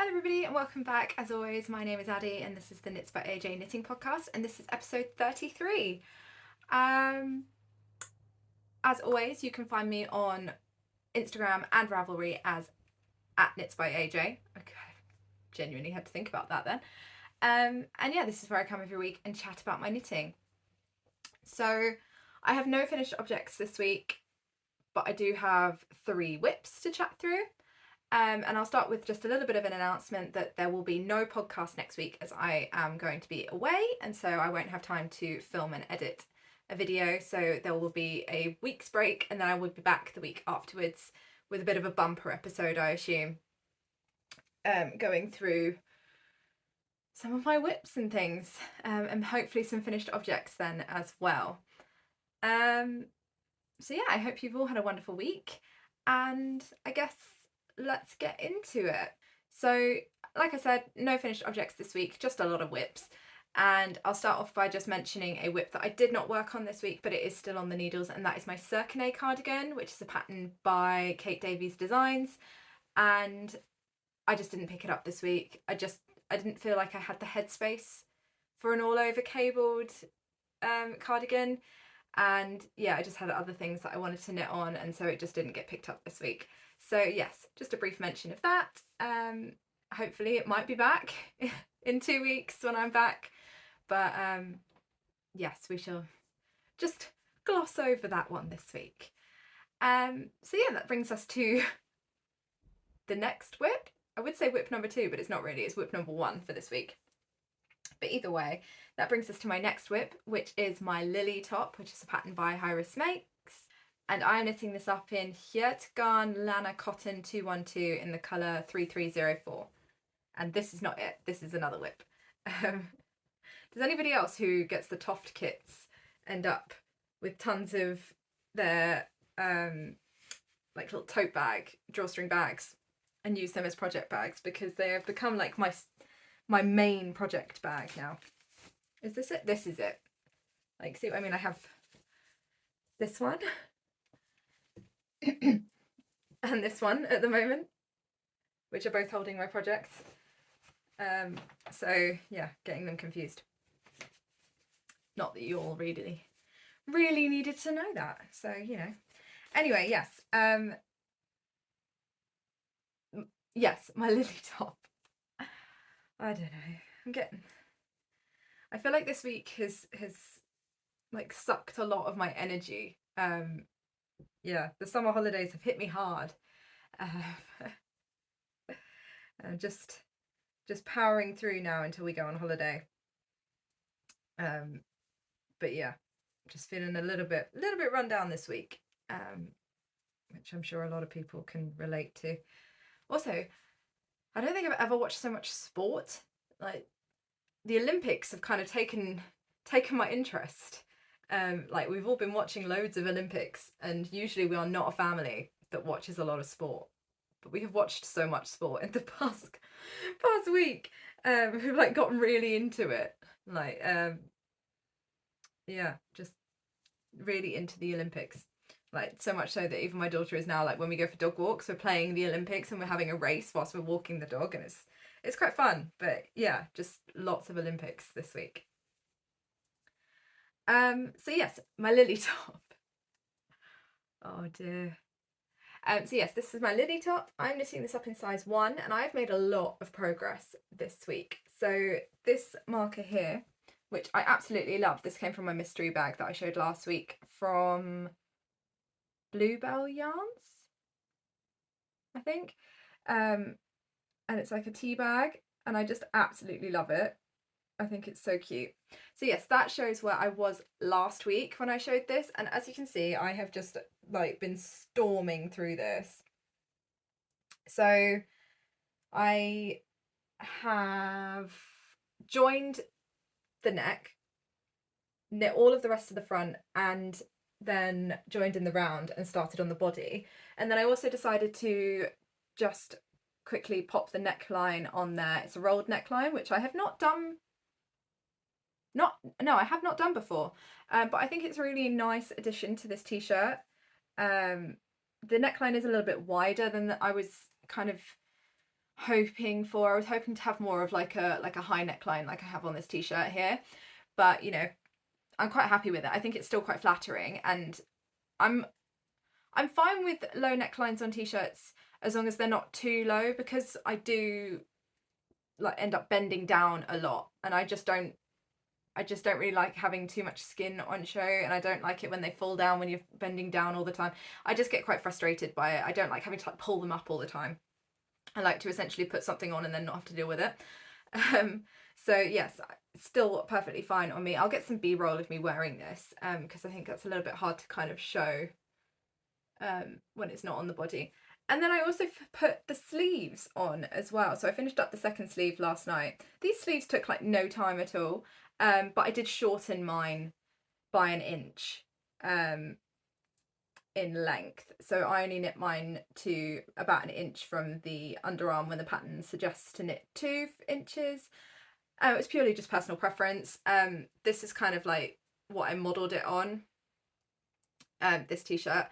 Hello everybody and welcome back. As always, my name is Addie and this is the Knits by AJ Knitting Podcast and this is episode 33. As always, you can find me on Instagram and Ravelry as @Knits by AJ. Okay, genuinely had to think about that then. And yeah, this is where I come every week and chat about my knitting. So I have no finished objects this week, but I do have 3 whips to chat through. And I'll start with just a little bit of an announcement that there will be no podcast next week as I am going to be away, and so I won't have time to film and edit a video. So there will be a week's break and then I will be back the week afterwards with a bit of a bumper episode, I assume, going through some of my whips and things, and hopefully some finished objects then as well. So yeah, I hope you've all had a wonderful week, and I guess let's get into it. So like I said, no finished objects this week, just a lot of whips. And I'll start off by just mentioning a whip that I did not work on this week, but it is still on the needles, and that is my Serkinet Cardigan, which is a pattern by DAVIES Designs. And I just didn't pick it up this week. I didn't feel like I had the headspace for an all-over cabled cardigan. And yeah, I just had other things that I wanted to knit on, and so it just didn't get picked up this week. So yes, just a brief mention of that. Hopefully it might be back in 2 weeks when I'm back, but yes, we shall just gloss over that one this week. So yeah, that brings us to the next whip. I would say whip number 2, but it's not really, it's whip number 1 for this week. But either way, that brings us to my next whip, which is my Lily top, which is a pattern by HIRIS Makes. And I'm knitting this up in HIRIS Lana Cotton 212 in the colour 3304. And this is not it, this is another whip. Does anybody else who gets the Toft kits end up with tons of their like little tote bag, drawstring bags, and use them as project bags? Because they have become like my main project bag now. Is this it? This is it. Like, see what I mean? I have this one and this one at the moment, which are both holding my projects. So yeah, getting them confused. Not that you all really needed to know that. So, you know. Anyway, yes. Yes, my Lily top. I don't know. I feel like this week has like sucked a lot of my energy. Yeah, the summer holidays have hit me hard. And just powering through now until we go on holiday. But yeah, just feeling a little bit run down this week, which I'm sure a lot of people can relate to. Also, I don't think I've ever watched so much sport. Like, the Olympics have kind of taken my interest. Like, we've all been watching loads of Olympics, and usually we are not a family that watches a lot of sport, but we have watched so much sport in the past week. We've like gotten really into it. Like, yeah, just really into the Olympics. Like, so much so that even my daughter is now, like, when we go for dog walks, we're playing the Olympics and we're having a race whilst we're walking the dog, and it's quite fun. But yeah, just lots of Olympics this week. So yes, my Lily top. Oh dear. So yes, this is my Lily top. I'm knitting this up in size 1, and I've made a lot of progress this week. So this marker here, which I absolutely love, this came from my mystery bag that I showed last week from Bluebell Yarns, I think. And it's like a tea bag, and I just absolutely love it. I think it's so cute. So yes, that shows where I was last week when I showed this, and as you can see, I have just like been storming through this. So I have joined the neck, knit all of the rest of the front, and then joined in the round and started on the body. And then I also decided to just quickly pop the neckline on there. It's a rolled neckline, which I have not done. I have not done before, but I think it's a really nice addition to this t-shirt. The neckline is a little bit wider than I was kind of hoping for. I was hoping to have more of like a high neckline like I have on this t-shirt here, but you know, I'm quite happy with it. I think it's still quite flattering, and I'm fine with low necklines on t-shirts as long as they're not too low, because I do like end up bending down a lot, and I just don't really like having too much skin on show, and I don't like it when they fall down when you're bending down all the time. I just get quite frustrated by it. I don't like having to like pull them up all the time. I like to essentially put something on and then not have to deal with it. So yes, still perfectly fine on me. I'll get some B-roll of me wearing this, because I think that's a little bit hard to kind of show when it's not on the body. And then I also put the sleeves on as well. So I finished up the second sleeve last night. These sleeves took like no time at all, but I did shorten mine by an inch in length. So I only knit mine to about an inch from the underarm when the pattern suggests to knit 2 inches. It's purely just personal preference. This is kind of like what I modelled it on, this t-shirt.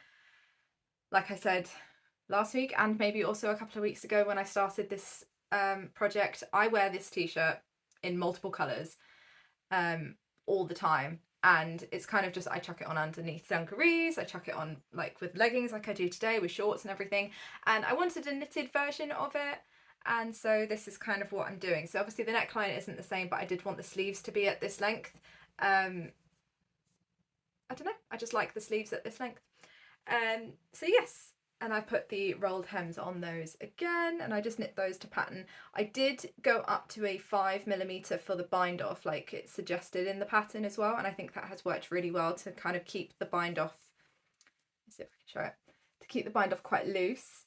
Like I said last week, and maybe also a couple of weeks ago when I started this project, I wear this t-shirt in multiple colours all the time, and it's kind of just, I chuck it on underneath dungarees, I chuck it on like with leggings like I do today with shorts and everything, and I wanted a knitted version of it, and so this is kind of what I'm doing. So obviously the neckline isn't the same, but I did want the sleeves to be at this length. I don't know, I just like the sleeves at this length. So yes, and I put the rolled hems on those again, and I just knit those to pattern. I did go up to a 5mm for the bind off like it's suggested in the pattern as well, and I think that has worked really well to kind of keep the bind off, let's see if I can show it, to keep the bind off quite loose,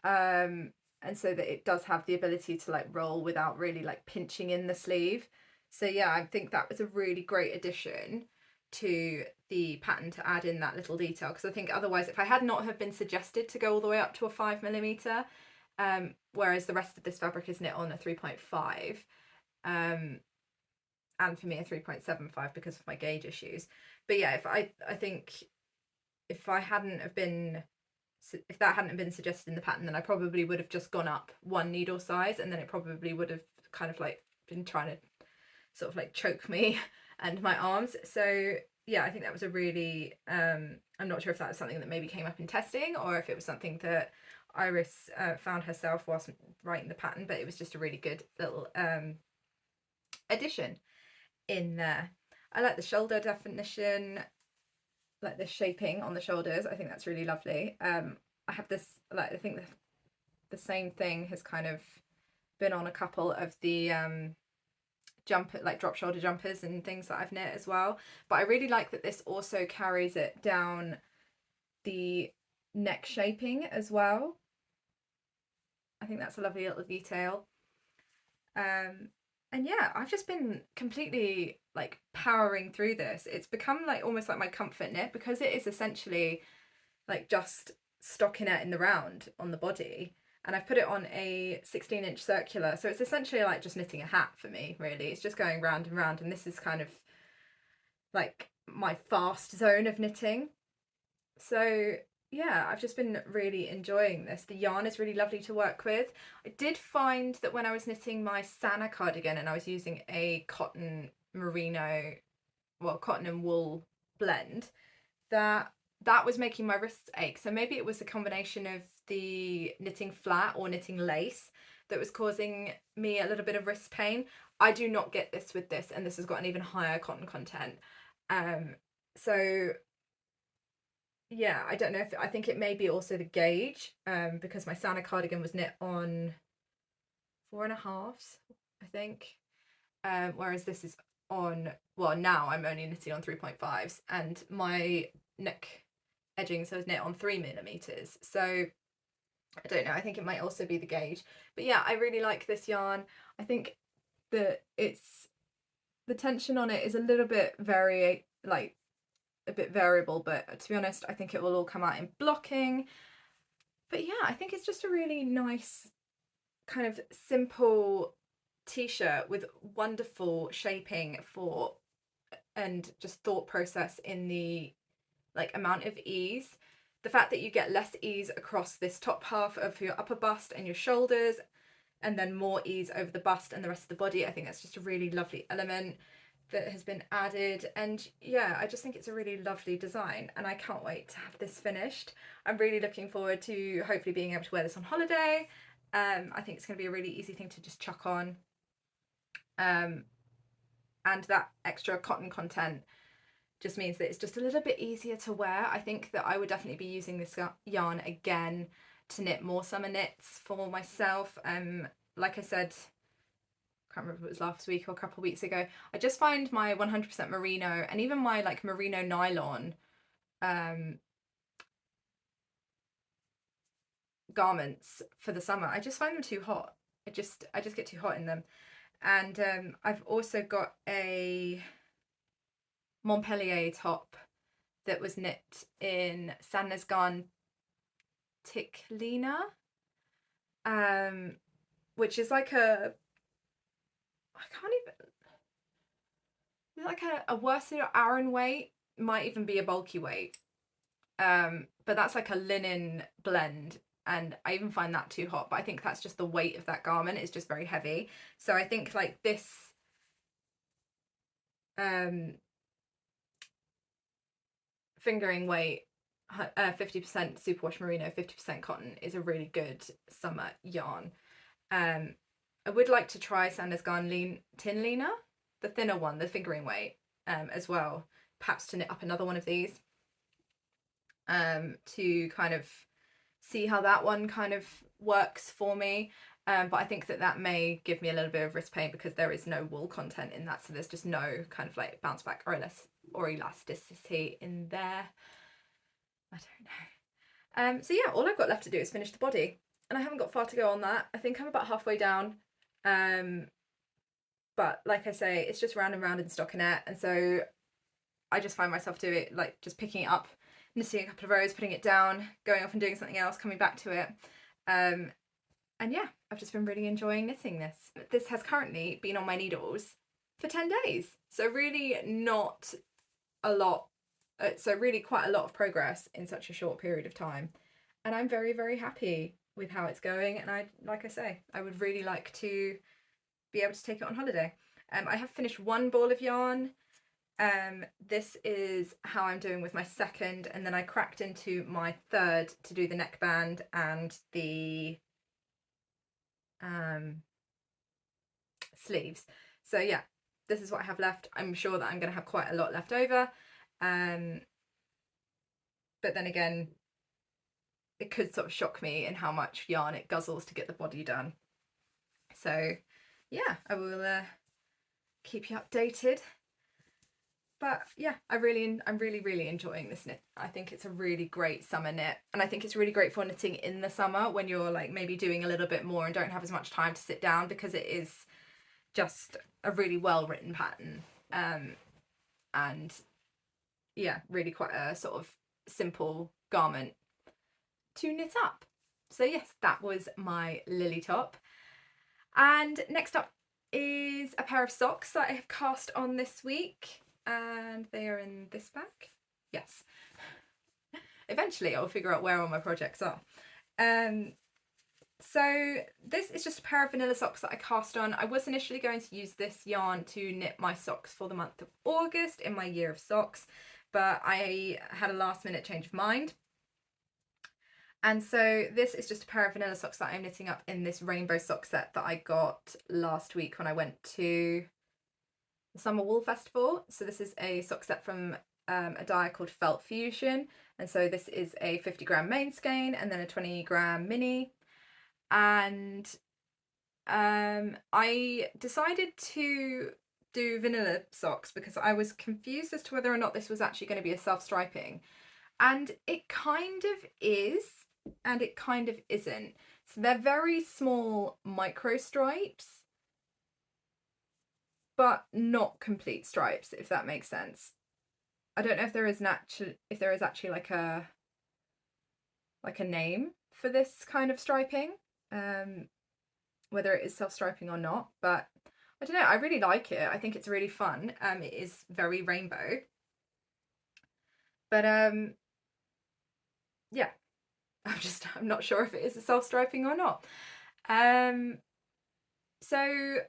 and so that it does have the ability to like roll without really like pinching in the sleeve. So yeah, I think that was a really great addition to the pattern to add in that little detail, because I think otherwise, if I had not have been suggested to go all the way up to a 5mm, whereas the rest of this fabric is knit on a 3.5, and for me a 3.75 because of my gauge issues. But yeah, I think if that hadn't have been suggested in the pattern, then I probably would have just gone up 1 needle size, and then it probably would have kind of like been trying to sort of like choke me and my arms. So yeah, I think that was a really, I'm not sure if that was something that maybe came up in testing, or if it was something that Iris found herself whilst writing the pattern, but it was just a really good little addition in there. I like the shoulder definition, like the shaping on the shoulders. I think that's really lovely. I have this, like, I think the same thing has kind of been on a couple of the jumper, like drop shoulder jumpers and things that I've knit as well, but I really like that this also carries it down the neck shaping as well. I think that's a lovely little detail. And yeah, I've just been completely like powering through this. It's become like almost like my comfort knit, because it is essentially like just stockinette in the round on the body, and I've put it on a 16-inch circular, so it's essentially like just knitting a hat for me, really. It's just going round and round, and this is kind of like my fast zone of knitting. So yeah, I've just been really enjoying this. The yarn is really lovely to work with. I did find that when I was knitting my Sana cardigan and I was using a cotton merino, well, cotton and wool blend, that was making my wrists ache. So maybe it was a combination of the knitting flat or knitting lace that was causing me a little bit of wrist pain. I do not get this with this, and this has got an even higher cotton content. So yeah, I don't know if, I think it may be also the gauge, because my Sana cardigan was knit on 4.5s, I think, whereas this is on, well, now I'm only knitting on 3.5s, and my neck edgings was knit on 3mm. So I don't know, I think it might also be the gauge. But yeah, I really like this yarn. I think that the tension on it is a little bit a bit variable, but to be honest, I think it will all come out in blocking. But yeah, I think it's just a really nice kind of simple t-shirt with wonderful shaping for, and just thought process in the like amount of ease. The fact that you get less ease across this top half of your upper bust and your shoulders, and then more ease over the bust and the rest of the body. I think that's just a really lovely element that has been added, and yeah, I just think it's a really lovely design, and I can't wait to have this finished. I'm really looking forward to hopefully being able to wear this on holiday. I think it's going to be a really easy thing to just chuck on, and that extra cotton content just means that it's just a little bit easier to wear. I think that I would definitely be using this yarn again to knit more summer knits for myself. Like I said, can't remember if it was last week or a couple of weeks ago, I just find my 100% merino and even my like merino nylon garments for the summer, I just find them too hot. I just get too hot in them. And I've also got a Montpellier top that was knit in Serkinet Cardigan, which is like a, I can't even, like a worsted or Aran weight, might even be a bulky weight, but that's like a linen blend, and I even find that too hot, but I think that's just the weight of that garment is just very heavy. So I think like this fingering weight, 50% superwash merino, 50% cotton, is a really good summer yarn. I would like to try Sanders Garn Tin Leaner, the thinner one, the fingering weight, as well. Perhaps to knit up another one of these, to kind of see how that one kind of works for me. But I think that that may give me a little bit of wrist pain because there is no wool content in that, so there's just no kind of like bounce back or elasticity in there. I don't know. So yeah, all I've got left to do is finish the body, and I haven't got far to go on that. I think I'm about halfway down. But like I say, it's just round and round in stockinette, and so I just find myself doing it, like just picking it up, knitting a couple of rows, putting it down, going off and doing something else, coming back to it. And yeah, I've just been really enjoying knitting this. This has currently been on my needles for 10 days. So really not a lot. So really quite a lot of progress in such a short period of time. And I'm very, very happy with how it's going. And like I say, I would really like to be able to take it on holiday. I have finished one ball of yarn. This is how I'm doing with my second, and then I cracked into my third to do the neckband and the sleeves. So yeah, this is what I have left. I'm sure that I'm going to have quite a lot left over, but then again, it could sort of shock me in how much yarn it guzzles to get the body done. So yeah, I will keep you updated. But yeah, I'm really enjoying this knit. I think it's a really great summer knit, and I think it's really great for knitting in the summer when you're like maybe doing a little bit more and don't have as much time to sit down, because it is just a really well written pattern, and yeah, really quite a sort of simple garment to knit up. So yes, that was my lily top. And next up is a pair of socks that I have cast on this week, and they are in this bag. Yes. Eventually I'll figure out where all my projects are. So this is just a pair of vanilla socks that I cast on. I was initially going to use this yarn to knit my socks for the month of August in my year of socks, but I had a last minute change of mind. And so this is just a pair of vanilla socks that I'm knitting up in this rainbow sock set that I got last week when I went to the Summer Wool Festival. So this is a sock set from a dye called Felt Fusion. And so this is a 50-gram main skein and then a 20-gram mini. And I decided to do vanilla socks because I was confused as to whether or not this was actually going to be a self-striping. And it kind of is, and it kind of isn't. So they're very small micro stripes, but not complete stripes, if that makes sense. I don't know if there is actually like a name for this kind of striping, whether it is self-striping or not, but I don't know, I really like it. I think it's really fun. It is very rainbow, but yeah, I'm not sure if it is a self-striping or not. So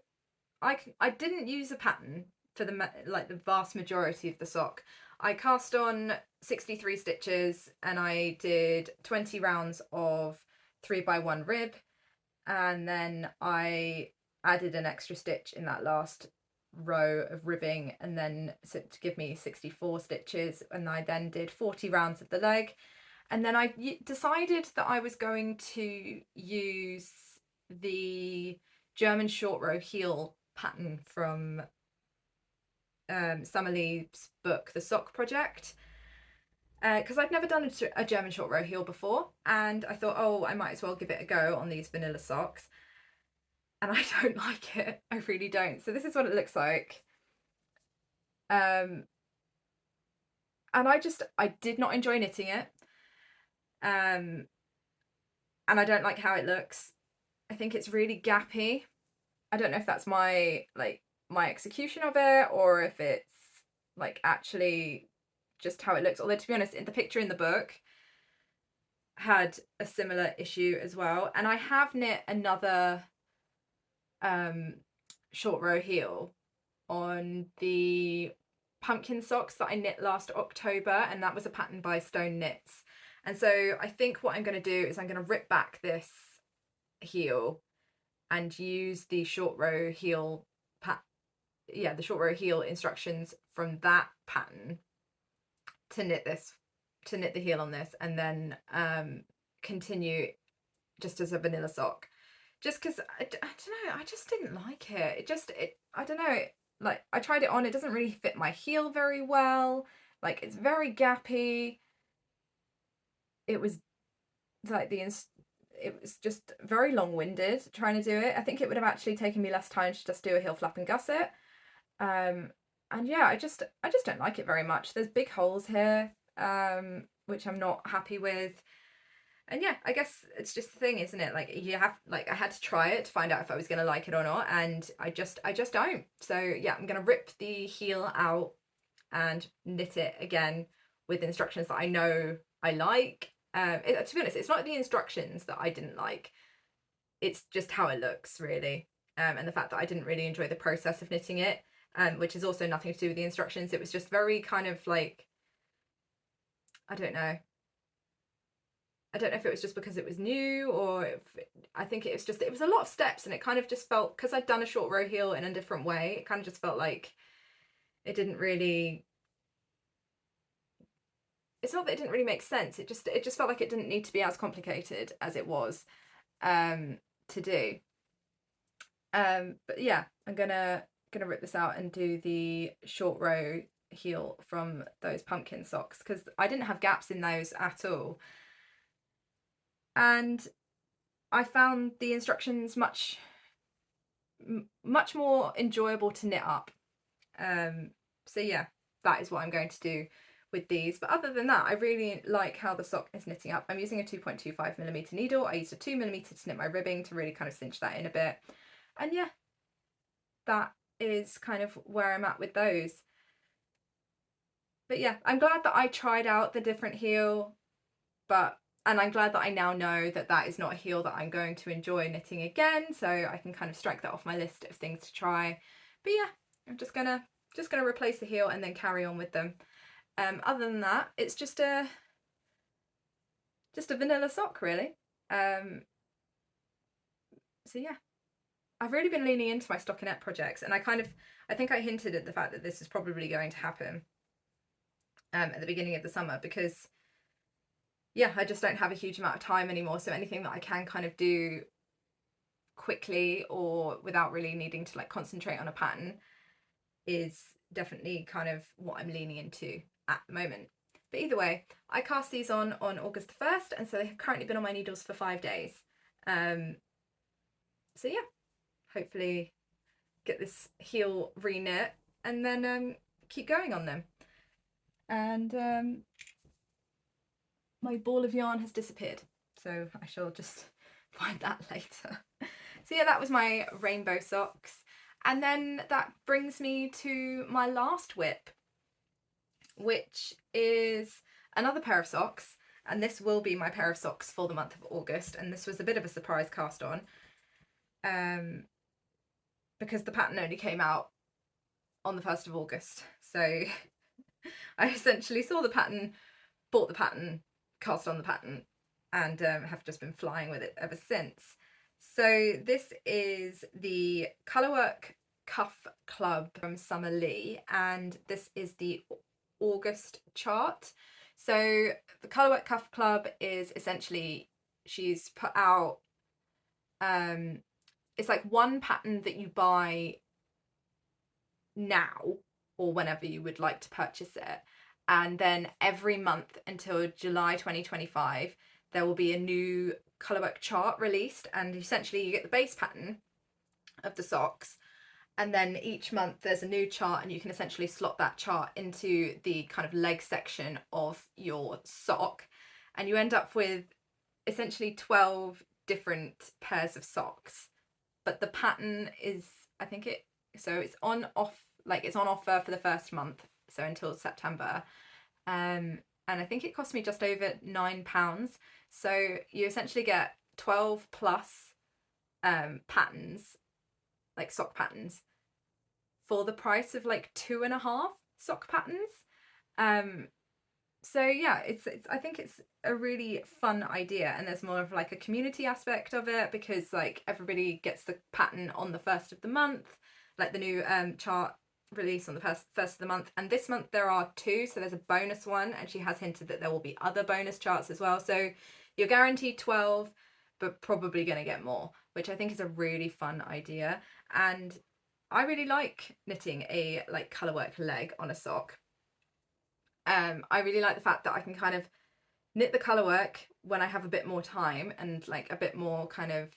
I didn't use a pattern for the vast majority of the sock. I cast on 63 stitches and I did 20 rounds of 3x1 rib, and then I added an extra stitch in that last row of ribbing, and then to give me 64 stitches, and I then did 40 rounds of the leg. And then I decided that I was going to use the German short row heel pattern from Summer Lee's book, The Sock Project, because I'd never done a German short row heel before, and I thought, oh, I might as well give it a go on these vanilla socks. And I don't like it. I really don't. So this is what it looks like. And I did not enjoy knitting it. And I don't like how it looks. I think it's really gappy. I don't know if that's my execution of it, or if it's like actually just how it looks. Although, to be honest, in the picture in the book had a similar issue as well. And I have knit another short row heel on the pumpkin socks that I knit last October, and that was a pattern by Stone Knits. And so I think what I'm going to do is I'm going to rip back this heel and use the short row heel the short row heel instructions from that pattern to knit the heel on this, and then continue just as a vanilla sock, just because I don't know, I just didn't like it. I don't know, like I tried it on, it doesn't really fit my heel very well, like it's very gappy. It was like it was just very long-winded trying to do it. I think it would have actually taken me less time to just do a heel flap and gusset. And yeah, I just don't like it very much. There's big holes here, which I'm not happy with. And yeah, I guess it's just the thing, isn't it? Like I had to try it to find out if I was going to like it or not, and I just don't. So yeah, I'm going to rip the heel out and knit it again with instructions that I know I like. To be honest, it's not the instructions that I didn't like, it's just how it looks, really, and the fact that I didn't really enjoy the process of knitting it, which is also nothing to do with the instructions. It was just very kind of like, I don't know if it was just because it was new, or I think it was a lot of steps, and it kind of just felt, because I'd done a short row heel in a different way, it kind of just felt like it didn't really, it's not that it didn't really make sense, it just felt like it didn't need to be as complicated as it was to do. But yeah, I'm gonna rip this out and do the short row heel from those pumpkin socks, because I didn't have gaps in those at all, and I found the instructions much more enjoyable to knit up. So yeah, that is what I'm going to do with these. But other than that, I really like how the sock is knitting up. I'm using a 2.25mm needle. I used a 2mm to knit my ribbing to really kind of cinch that in a bit. And yeah, that is kind of where I'm at with those. But yeah, I'm glad that I tried out the different heel, and I'm glad that I now know that that is not a heel that I'm going to enjoy knitting again, so I can kind of strike that off my list of things to try. But yeah, I'm just gonna replace the heel and then carry on with them. Other than that, it's just a vanilla sock, really. So yeah, I've really been leaning into my stockinette projects, and I think I hinted at the fact that this is probably going to happen at the beginning of the summer, because yeah, I just don't have a huge amount of time anymore, so anything that I can kind of do quickly or without really needing to like concentrate on a pattern is definitely kind of what I'm leaning into at the moment. But either way, I cast these on August the 1st, and so they've currently been on my needles for 5 days. So yeah, hopefully get this heel re-knit and then keep going on them. And my ball of yarn has disappeared, so I shall just find that later. So yeah, that was my rainbow socks. And then that brings me to my last whip, which is another pair of socks, and this will be my pair of socks for the month of August, and this was a bit of a surprise cast on. because the pattern only came out on the 1st of August. So I essentially saw the pattern, bought the pattern, cast on the pattern, and have just been flying with it ever since. So this is the Colorwork Cuff Club from Summer Lee, and this is the August chart. So the Colorwork Cuff Club is essentially, she's put out, it's like one pattern that you buy now or whenever you would like to purchase it, and then every month until July 2025 there will be a new Colorwork chart released, and essentially you get the base pattern of the socks, and then each month there's a new chart, and you can essentially slot that chart into the kind of leg section of your sock, and you end up with essentially 12 different pairs of socks. But the pattern is, I think it's on offer for the first month, so until September, and I think it cost me just over £9. So you essentially get 12 plus patterns, like sock patterns, for the price of like 2.5 sock patterns. So yeah, it's I think it's a really fun idea, and there's more of like a community aspect of it, because like everybody gets the pattern on the 1st of the month, like the new chart release on the first of the month, and this month there are 2, so there's a bonus one, and she has hinted that there will be other bonus charts as well, so you're guaranteed 12 but probably going to get more, which I think is a really fun idea. And I really like knitting a like Colorwork leg on a sock. I really like the fact that I can kind of knit the Colorwork when I have a bit more time, and like a bit more kind of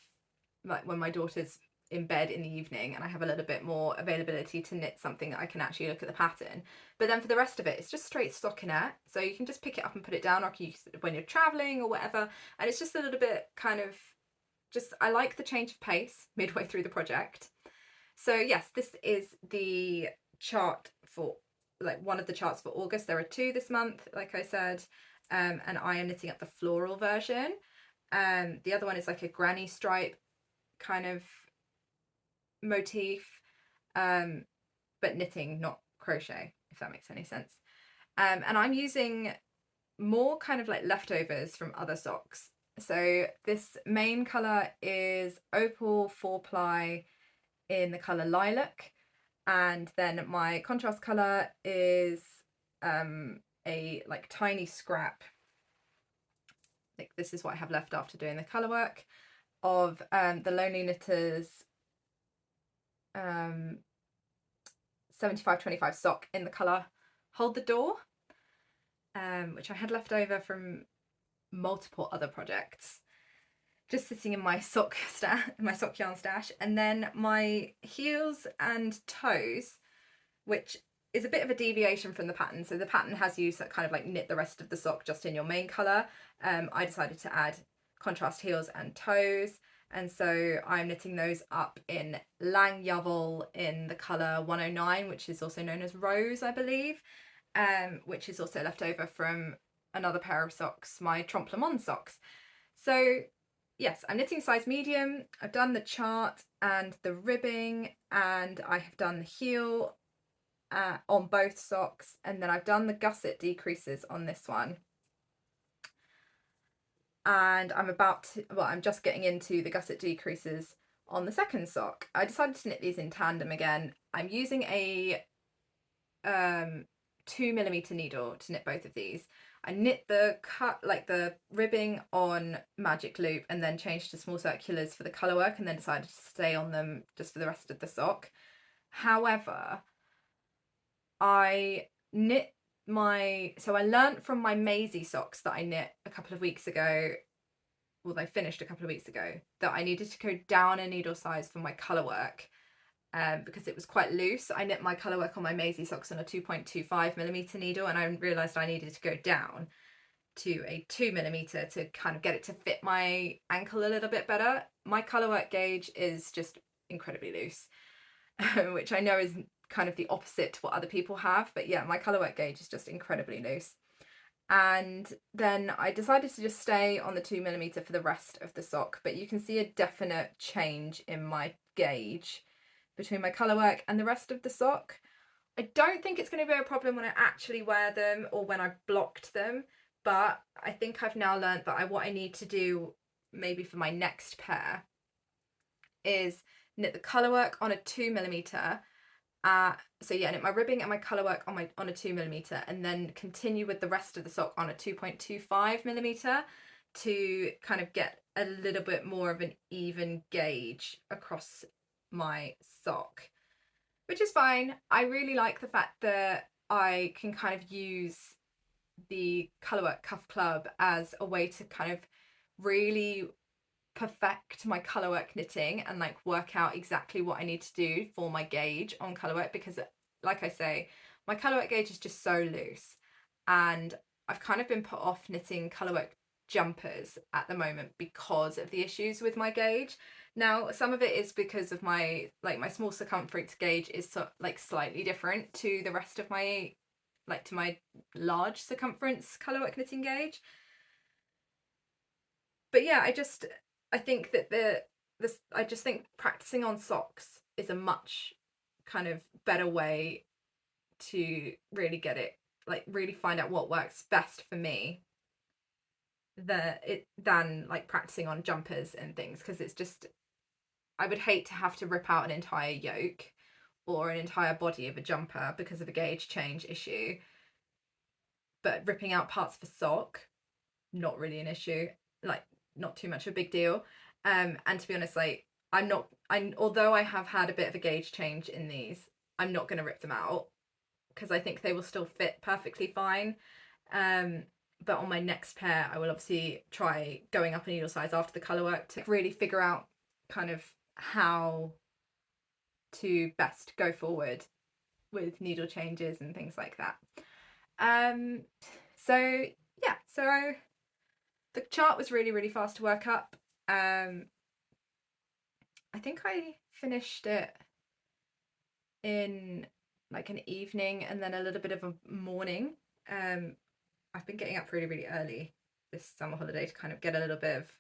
like when my daughter's in bed in the evening and I have a little bit more availability to knit something that I can actually look at the pattern. But then for the rest of it, it's just straight stockinette, so you can just pick it up and put it down, or you use it when you're traveling or whatever, and it's just a little bit kind of just, I like the change of pace midway through the project. So yes, this is the chart for, like, one of the charts for August. There are 2 this month, like I said, and I am knitting up the floral version. The other one is like a granny stripe kind of motif, but knitting, not crochet, if that makes any sense. And I'm using more kind of like leftovers from other socks. So this main colour is Opal 4-ply in the colour Lilac, and then my contrast colour is a like tiny scrap, like this is what I have left after doing the colour work, of the Lonely Knitters 75-25 sock in the colour Hold the Door, which I had left over from multiple other projects, just sitting in my sock yarn stash. And then my heels and toes, which is a bit of a deviation from the pattern. So the pattern has you kind of like knit the rest of the sock just in your main colour. I decided to add contrast heels and toes, and so I'm knitting those up in Lang Yavel in the colour 109, which is also known as Rose, I believe, which is also left over from another pair of socks, my Trompe Le Monde socks. So yes, I'm knitting size medium. I've done the chart and the ribbing, and I have done the heel on both socks, and then I've done the gusset decreases on this one. And I'm just getting into the gusset decreases on the second sock. I decided to knit these in tandem again. I'm using a 2mm needle to knit both of these. I knit the the ribbing on magic loop, and then changed to small circulars for the colour work, and then decided to stay on them just for the rest of the sock. However, I learnt from my Maisie socks that I knit a couple of weeks ago, well, they finished a couple of weeks ago, that I needed to go down a needle size for my colour work, because it was quite loose. I knit my colour work on my Maisie socks on a 2.25mm needle, and I realised I needed to go down to a 2mm to kind of get it to fit my ankle a little bit better. My colour work gauge is just incredibly loose, which I know is kind of the opposite to what other people have, but yeah, my colour work gauge is just incredibly loose. And then I decided to just stay on the 2mm for the rest of the sock, but you can see a definite change in my gauge between my colourwork and the rest of the sock. I don't think it's going to be a problem when I actually wear them or when I've blocked them, but I think I've now learned that what I need to do maybe for my next pair is knit the colourwork on a 2mm. So yeah, knit my ribbing and my colourwork on a 2mm, and then continue with the rest of the sock on a 2.25mm to kind of get a little bit more of an even gauge across my sock, which is fine. I really like the fact that I can kind of use the Colorwork Cuff Club as a way to kind of really perfect my colourwork knitting and like work out exactly what I need to do for my gauge on colourwork, because like I say, my colourwork gauge is just so loose, and I've kind of been put off knitting colourwork jumpers at the moment because of the issues with my gauge. Now, some of it is because of my small circumference gauge is slightly different to the rest of my to my large circumference colourwork knitting gauge. But yeah, I think that I just think practicing on socks is a much kind of better way to really get it, really find out what works best for me than like practicing on jumpers and things, because it's just, I would hate to have to rip out an entire yoke or an entire body of a jumper because of a gauge change issue. But ripping out parts of a sock, not really an issue, not too much of a big deal. And to be honest, although I have had a bit of a gauge change in these, I'm not going to rip them out because I think they will still fit perfectly fine. But on my next pair, I will obviously try going up a needle size after the colourwork to really figure out kind of how to best go forward with needle changes and things like that. So yeah, so the chart was really fast to work up. I think I finished it in like an evening and then a little bit of a morning. I've been getting up really early this summer holiday to kind of get a little bit of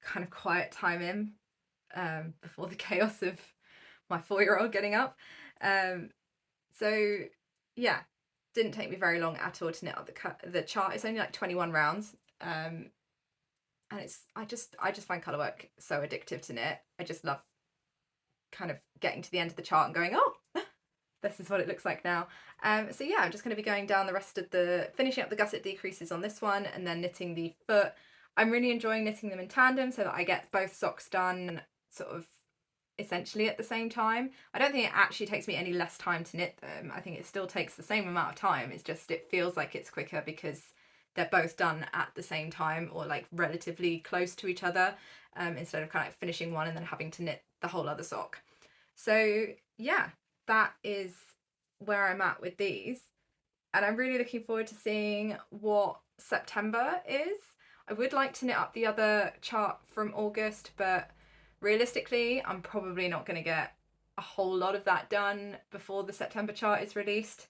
kind of quiet time in before the chaos of my 4-year-old getting up. So yeah, didn't take me very long at all to knit up the chart. It's only like 21 rounds. And I just find colourwork so addictive to knit. I just love kind of getting to the end of the chart and going, oh, this is what it looks like now. So yeah, I'm just going to be going down the rest of finishing up the gusset decreases on this one and then knitting the foot. I'm really enjoying knitting them in tandem so that I get both socks done sort of essentially at the same time. I don't think it actually takes me any less time to knit them. I think it still takes the same amount of time. It's just, it feels like it's quicker because they're both done at the same time or like relatively close to each other, instead of kind of finishing one and then having to knit the whole other sock. So yeah, that is where I'm at with these, and I'm really looking forward to seeing what September is. I would like to knit up the other chart from August, but realistically I'm probably not going to get a whole lot of that done before the September chart is released,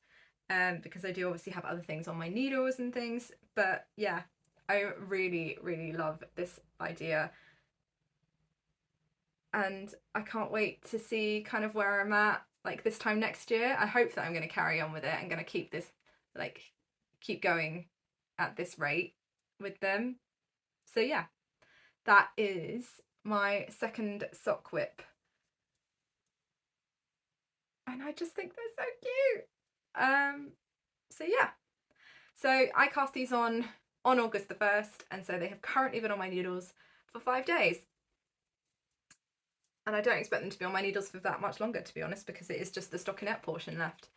because I do obviously have other things on my needles and things. But yeah, I really love this idea, and I can't wait to see kind of where I'm at like this time next year. I hope that I'm going to carry on with it. I'm going to keep this, keep going at this rate with them. So yeah, that is my second sock whip, and I just think they're so cute. So yeah, so I cast these on August the 1st, and so they have currently been on my needles for 5 days. And I don't expect them to be on my needles for that much longer, to be honest, because it is just the stockinette portion left.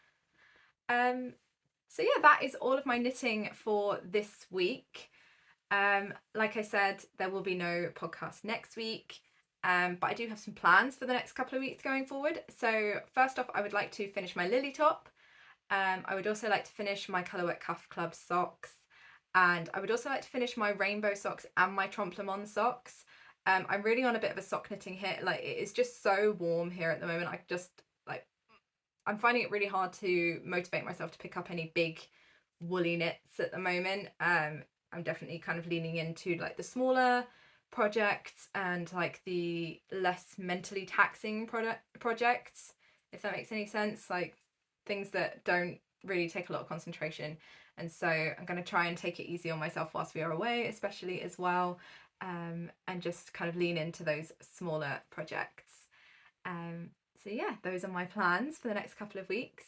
So yeah, that is all of my knitting for this week. Like I said, there will be no podcast next week, but I do have some plans for the next couple of weeks going forward. So first off, I would like to finish my lily top. I would also like to finish my Colorwork Cuff Club socks, and I would also like to finish my rainbow socks and my Tromplemon socks. I'm really on a bit of a sock knitting hit. Like, it is just so warm here at the moment. I'm finding it really hard to motivate myself to pick up any big woolly knits at the moment. I'm definitely kind of leaning into like the smaller projects and like the less mentally taxing projects, if that makes any sense, like things that don't really take a lot of concentration. And so I'm going to try and take it easy on myself whilst we are away, especially as well, and just kind of lean into those smaller projects. So yeah, those are my plans for the next couple of weeks.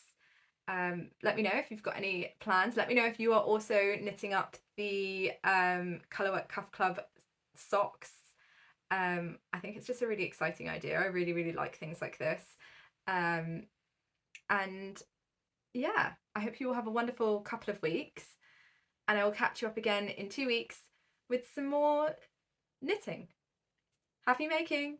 Let me know if you've got any plans. Let me know if you are also knitting up the Colorwork Cuff Club socks. I think it's just a really exciting idea. I really, really like things like this. And yeah, I hope you all have a wonderful couple of weeks, and I will catch you up again in 2 weeks with some more knitting. Happy making!